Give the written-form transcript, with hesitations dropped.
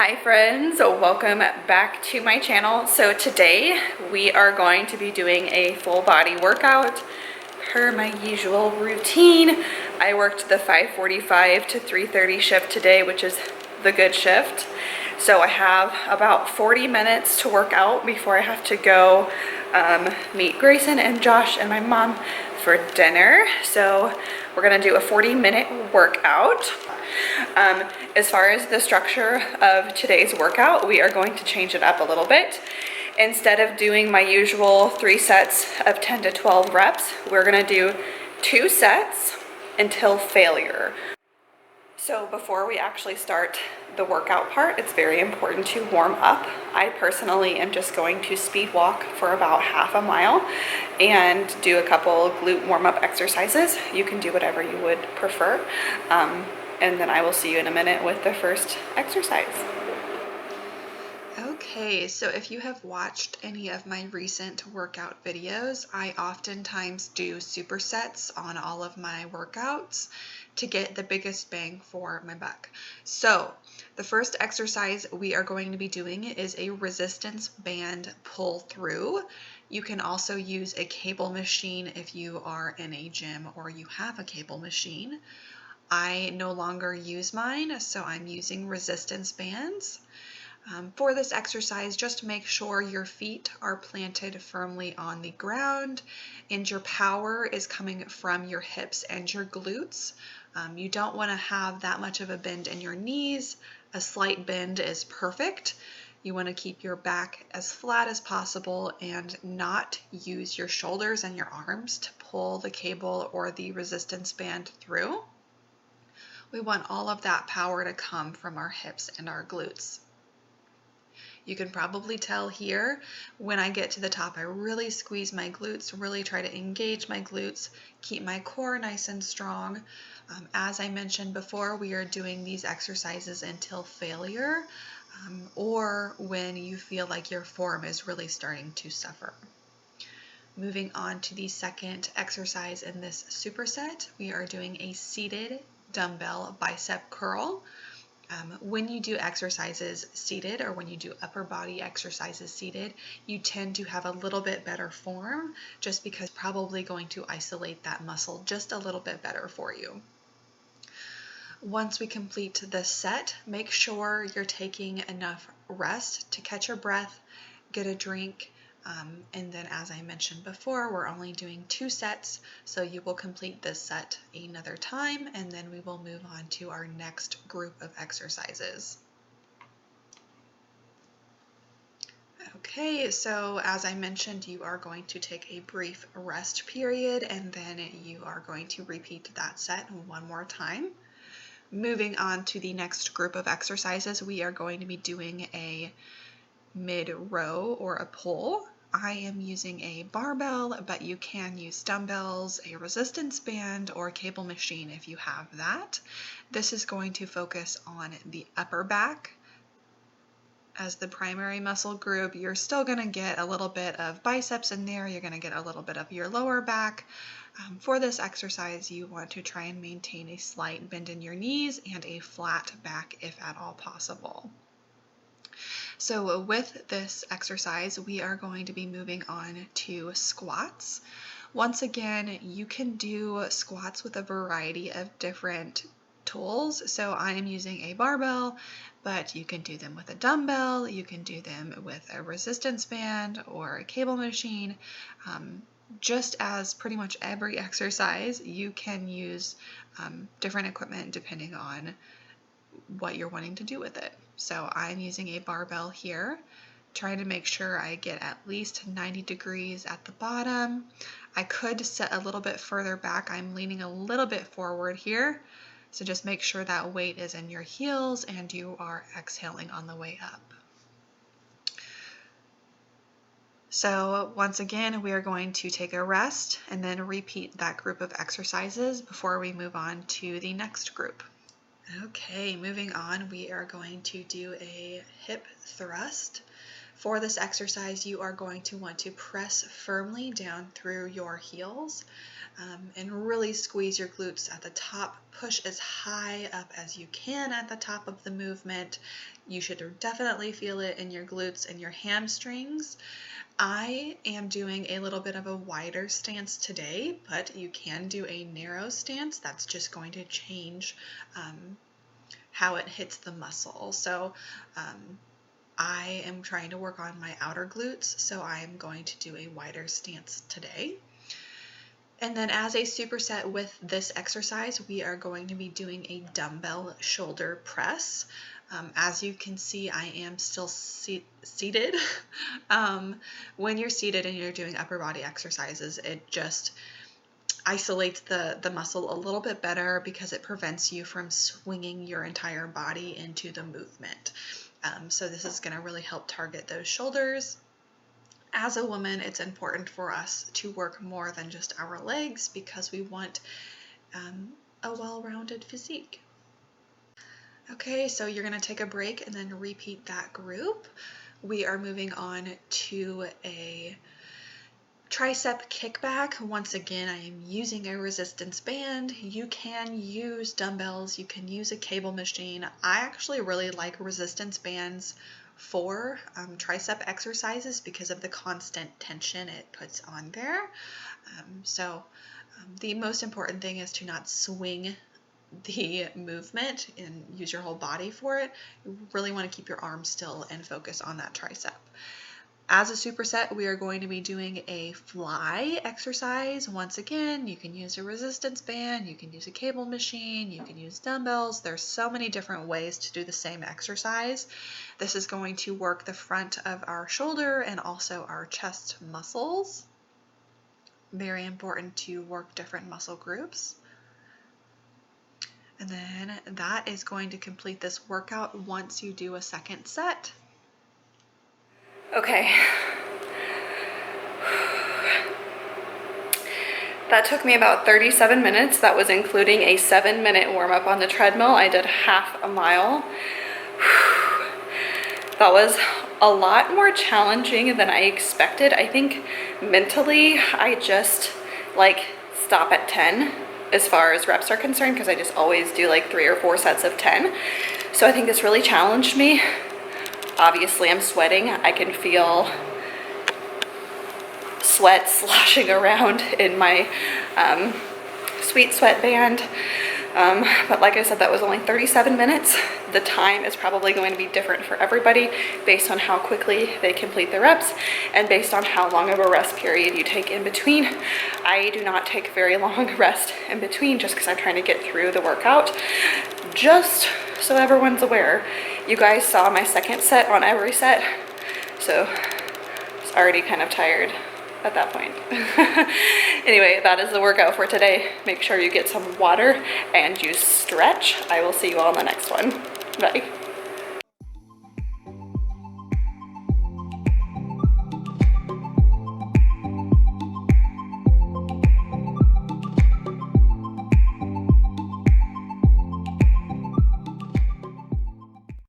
Hi friends, welcome back to my channel. So today we are going to be doing a full body workout per my usual routine. I worked the 5:45 to 3:30 shift today, which is the good shift. So I have about 40 minutes to work out before I have to go meet Grayson and Josh and my mom for dinner. So we're gonna do a 40-minute workout. As far as the structure of today's workout, we are going to change it up a little bit. Instead of doing my usual 3 sets of 10 to 12 reps, we're gonna do 2 sets until failure. So before we actually start the workout part, it's very important to warm up. I personally am just going to speed walk for about half a mile and do a couple glute warm-up exercises. You can do whatever you would prefer. And then I will see you in a minute with the first exercise. Okay, so if you have watched any of my recent workout videos, I oftentimes do supersets on all of my workouts to get the biggest bang for my buck. So the first exercise we are going to be doing is a resistance band pull through. You can also use a cable machine if you are in a gym or you have a cable machine. I no longer use mine, so I'm using resistance bands. For this exercise, just make sure your feet are planted firmly on the ground and your power is coming from your hips and your glutes. You don't want to have that much of a bend in your knees. A slight bend is perfect. You want to keep your back as flat as possible and not use your shoulders and your arms to pull the cable or the resistance band through. We want all of that power to come from our hips and our glutes. You can probably tell here when I get to the top, I really squeeze my glutes, really try to engage my glutes, keep my core nice and strong. As I mentioned before, we are doing these exercises until failure or when you feel like your form is really starting to suffer. Moving on to the second exercise in this superset, we are doing a seated dumbbell bicep curl. When you do exercises seated or when you do upper body exercises seated, you tend to have a little bit better form just because it's probably going to isolate that muscle just a little bit better for you. Once we complete this set, make sure you're taking enough rest to catch your breath, get a drink, and then as I mentioned before, we're only doing 2 sets, so you will complete this set another time, and then we will move on to our next group of exercises. Okay, so as I mentioned, you are going to take a brief rest period, and then you are going to repeat that set one more time. Moving on to the next group of exercises, we are going to be doing a mid-row or a pull. I am using a barbell, but you can use dumbbells, a resistance band, or a cable machine if you have that. This is going to focus on the upper back as the primary muscle group. You're still going to get a little bit of biceps in there. You're going to get a little bit of your lower back. For this exercise, you want to try and maintain a slight bend in your knees and a flat back if at all possible. So with this exercise, we are going to be moving on to squats. Once again, you can do squats with a variety of different tools. So I am using a barbell, but you can do them with a dumbbell, you can do them with a resistance band or a cable machine. Just as pretty much every exercise, you can use different equipment depending on what you're wanting to do with it. So I'm using a barbell here, trying to make sure I get at least 90 degrees at the bottom. I could set a little bit further back. I'm leaning a little bit forward here. So just make sure that weight is in your heels and you are exhaling on the way up. So once again, we are going to take a rest and then repeat that group of exercises before we move on to the next group. Okay, moving on, we are going to do a hip thrust. For this exercise, you are going to want to press firmly down through your heels and really squeeze your glutes at the top. Push as high up as you can at the top of the movement. You should definitely feel it in your glutes and your hamstrings. I am doing a little bit of a wider stance today, but you can do a narrow stance. That's just going to change how it hits the muscle. So I am trying to work on my outer glutes, so I am going to do a wider stance today. And then as a superset with this exercise, we are going to be doing a dumbbell shoulder press. As you can see, I am still seated. When you're seated and you're doing upper body exercises, it just isolates the muscle a little bit better because it prevents you from swinging your entire body into the movement. So this is going to really help target those shoulders. As a woman, it's important for us to work more than just our legs because we want a well-rounded physique. Okay, so you're going to take a break and then repeat that group. We are moving on to a tricep kickback. Once again, I am using a resistance band. You can use dumbbells, you can use a cable machine. I actually really like resistance bands for tricep exercises because of the constant tension it puts on there. The most important thing is to not swing the movement and use your whole body for it. You really want to keep your arms still and focus on that tricep. As a superset, we are going to be doing a fly exercise. Once again, you can use a resistance band, you can use a cable machine, you can use dumbbells. There's so many different ways to do the same exercise. This is going to work the front of our shoulder and also our chest muscles. Very important to work different muscle groups. And then that is going to complete this workout once you do a second set. Okay. That took me about 37 minutes. That was including a 7-minute warm-up on the treadmill. I did half a mile. That was a lot more challenging than I expected. I think mentally I just stop at 10 as far as reps are concerned because I just always do 3 or 4 sets of 10. So I think this really challenged me. Obviously I'm sweating. I can feel sweat sloshing around in my sweet sweat band. But like I said, that was only 37 minutes. The time is probably going to be different for everybody based on how quickly they complete the reps and based on how long of a rest period you take in between. I do not take very long rest in between just because I'm trying to get through the workout. Just so everyone's aware, you guys saw my second set on every set, so I was already kind of tired at that point. Anyway, that is the workout for today. Make sure you get some water and you stretch. I will see you all in the next one. Bye.